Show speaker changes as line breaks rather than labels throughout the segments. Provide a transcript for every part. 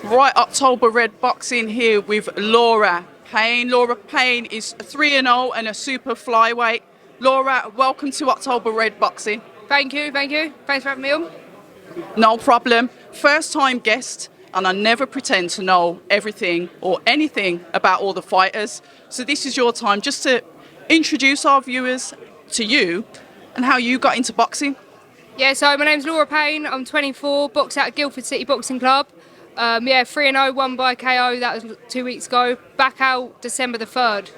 Right, October Red Boxing here with Laura Payne. Laura Payne is 3-0 and a super flyweight. Laura, welcome to October Red Boxing.
Thank you. Thanks for having me on.
No problem. First time guest, and I never pretend to know everything or anything about all the fighters. So this is your time just to introduce our viewers to you and how you got into boxing.
Yeah, so my name's Laura Payne. I'm 24, box out at Guildford City Boxing Club. 3-0, won by KO. That was 2 weeks ago. Back out December the 3rd.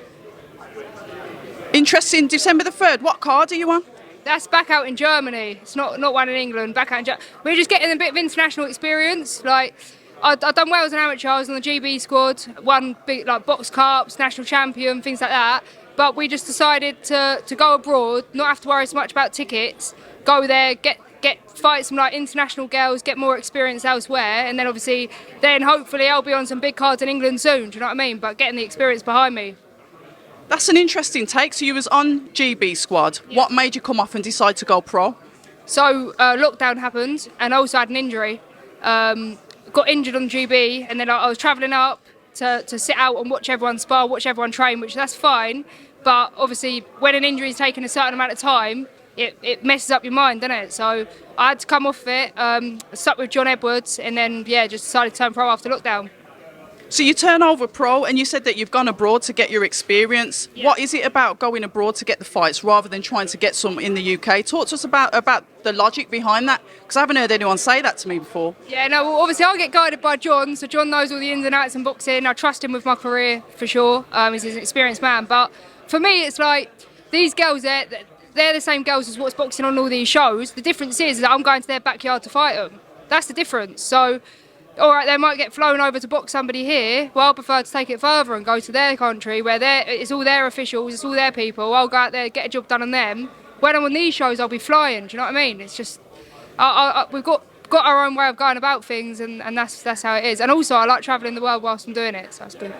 Interesting, December the 3rd. What card are you on?
That's back out in Germany. It's not one in England. Back out in Germany. We're just getting a bit of international experience. Like, I've done well as an amateur. I was on the GB squad, won big like box cups, national champion, things like that. But we just decided to go abroad, not have to worry so much about tickets. Go there, get fight some like international girls, get more experience elsewhere, and then obviously, then hopefully I'll be on some big cards in England soon. Do you know what I mean? But getting the experience behind me.
That's an interesting take. So you was on GB squad. Yeah. What made you come off and decide to go pro?
So lockdown happened, and I also had an injury. Got injured on GB, and then I was travelling up to sit out and watch everyone spar, watch everyone train, which that's fine. But obviously, when an injury is taking a certain amount of time, it messes up your mind, doesn't it? So I had to come off it, stuck with John Edwards, and then, just decided to turn pro after lockdown.
So you turn over pro, and you said that you've gone abroad to get your experience. Yeah. What is it about going abroad to get the fights rather than trying to get some in the UK? Talk to us about the logic behind that, because I haven't heard anyone say that to me before.
Yeah, no, well, obviously I get guided by John, so John knows all the ins and outs in boxing. I trust him with my career, for sure. He's an experienced man. But for me, it's like, these girls, they're the same girls as what's boxing on all these shows. The difference is that I'm going to their backyard to fight them. That's the difference. So, all right, they might get flown over to box somebody here. Well, I prefer to take it further and go to their country where it's all their officials, it's all their people. I'll go out there, get a job done on them. When I'm on these shows, I'll be flying. Do you know what I mean? It's just, we've got our own way of going about things, and that's how it is. And also, I like travelling the world whilst I'm doing it, so that's good.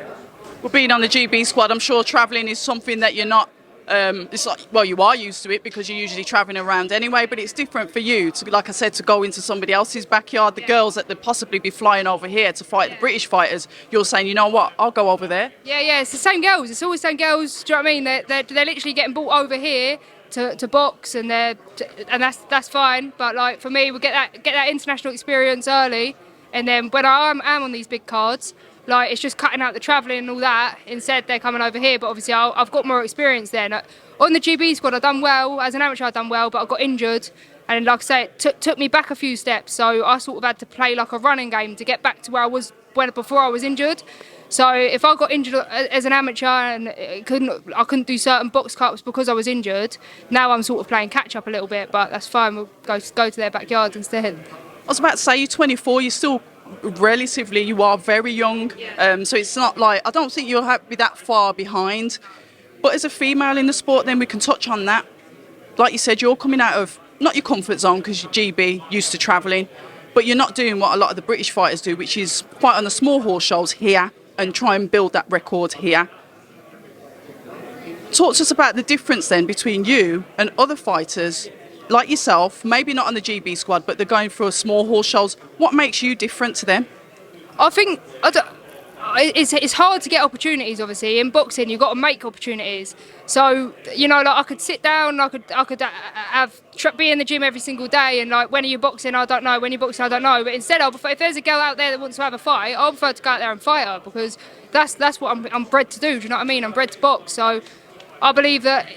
Well, being on the GB squad, I'm sure travelling is something that you're not. It's like, well, you are used to it because you're usually travelling around anyway, but it's different for you to, like I said, to go into somebody else's backyard. The girls that they'd possibly be flying over here to fight the British fighters, you're saying, you know what, I'll go over there.
Yeah, it's the same girls. It's always the same girls. Do you know what I mean? They're literally getting brought over here to box, and that's fine. But like for me, we get that international experience early, and then when I am on these big cards, like, it's just cutting out the travelling and all that. Instead, they're coming over here. But obviously, I've got more experience there. On the GB squad, I've done well. As an amateur, I've done well, but I got injured. And like I say, it took me back a few steps. So I sort of had to play like a running game to get back to where I was before I was injured. So if I got injured as an amateur and I couldn't do certain box cups because I was injured, now I'm sort of playing catch up a little bit. But that's fine. We'll go to their backyards instead.
I was about to say, you're 24. You're still relatively, you are very young, so it's not like, I don't think you'll be that far behind. But as a female in the sport, then we can touch on that. Like you said, you're coming out of not your comfort zone because you're GB, used to travelling, but you're not doing what a lot of the British fighters do, which is fight on the small horse shows here and try and build that record here. Talk to us about the difference then between you and other fighters like yourself, maybe not on the GB squad, but they're going through a small horse shows. What makes you different to them?
I think it's hard to get opportunities. Obviously, in boxing, you've got to make opportunities. So like I could sit down, I could be in the gym every single day, and like, when are you boxing? I don't know. When you're boxing, I don't know. But instead, if there's a girl out there that wants to have a fight, I'll prefer to go out there and fight her, because that's what I'm bred to do. Do you know what I mean? I'm bred to box. So I believe that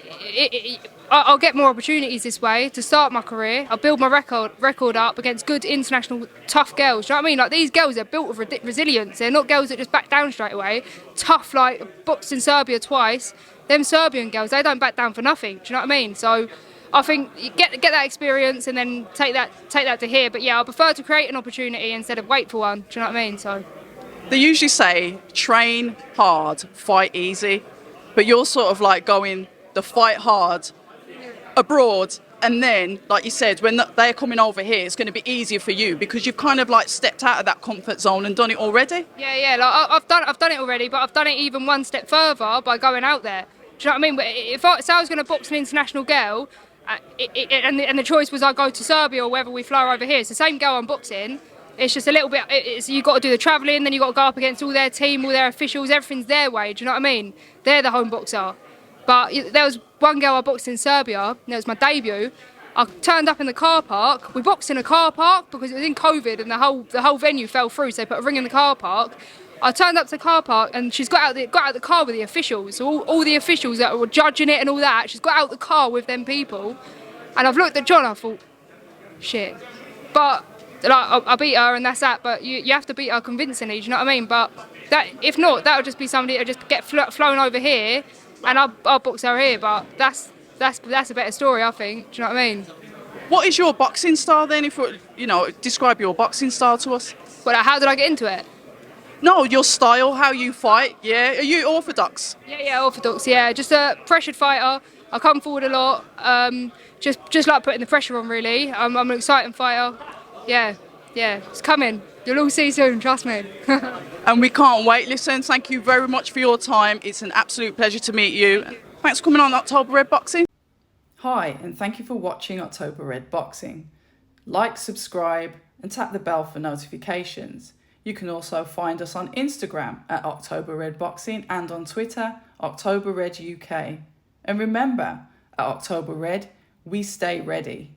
I'll get more opportunities this way to start my career. I'll build my record up against good international tough girls. Do you know what I mean? Like, these girls are built with resilience. They're not girls that just back down straight away. Tough, like boxed in Serbia twice. Them Serbian girls, they don't back down for nothing. Do you know what I mean? So I think you get that experience and then take that to here. But yeah, I prefer to create an opportunity instead of wait for one. Do you know what I mean? So
they usually say train hard, fight easy, but you're sort of like going the fight hard abroad, and then, like you said, when they're coming over here, it's going to be easier for you because you've kind of like stepped out of that comfort zone and done it already.
Yeah. Like I've done it already, but I've done it even one step further by going out there. Do you know what I mean? But if I was going to box an international girl, and the choice was I go to Serbia or whether we fly over here, it's the same girl I'm boxing. It's just a little bit. You got to do the travelling, then you got to go up against all their team, all their officials. Everything's their way. Do you know what I mean? They're the home boxer. But there was one girl I boxed in Serbia. And it was my debut. I turned up in the car park. We boxed in a car park because it was in COVID and the whole venue fell through. So they put a ring in the car park. I turned up to the car park and she's got out the car with the officials. So all the officials that were judging it and all that. She's got out the car with them people. And I've looked at John. I thought, shit. But like, I beat her and that's that. But you have to beat her convincingly. Do you know what I mean? But that if not, that would just be somebody that just get flown over here, and I'll box her here. But that's a better story, I think. Do you know what I mean?
What is your boxing style then? If describe your boxing style to us.
But how did I get into it?
No, your style, how you fight. Yeah, are you orthodox?
Yeah, orthodox. Yeah, just a pressured fighter. I come forward a lot. Just like putting the pressure on, really. I'm an exciting fighter. Yeah, it's coming. You'll all see soon, trust me.
And we can't wait. Listen, thank you very much for your time. It's an absolute pleasure to meet you. Thanks for coming on October Red Boxing.
Hi, and thank you for watching October Red Boxing. Like, subscribe, and tap the bell for notifications. You can also find us on Instagram at October Red Boxing and on Twitter, October Red UK. And remember, at October Red, we stay ready.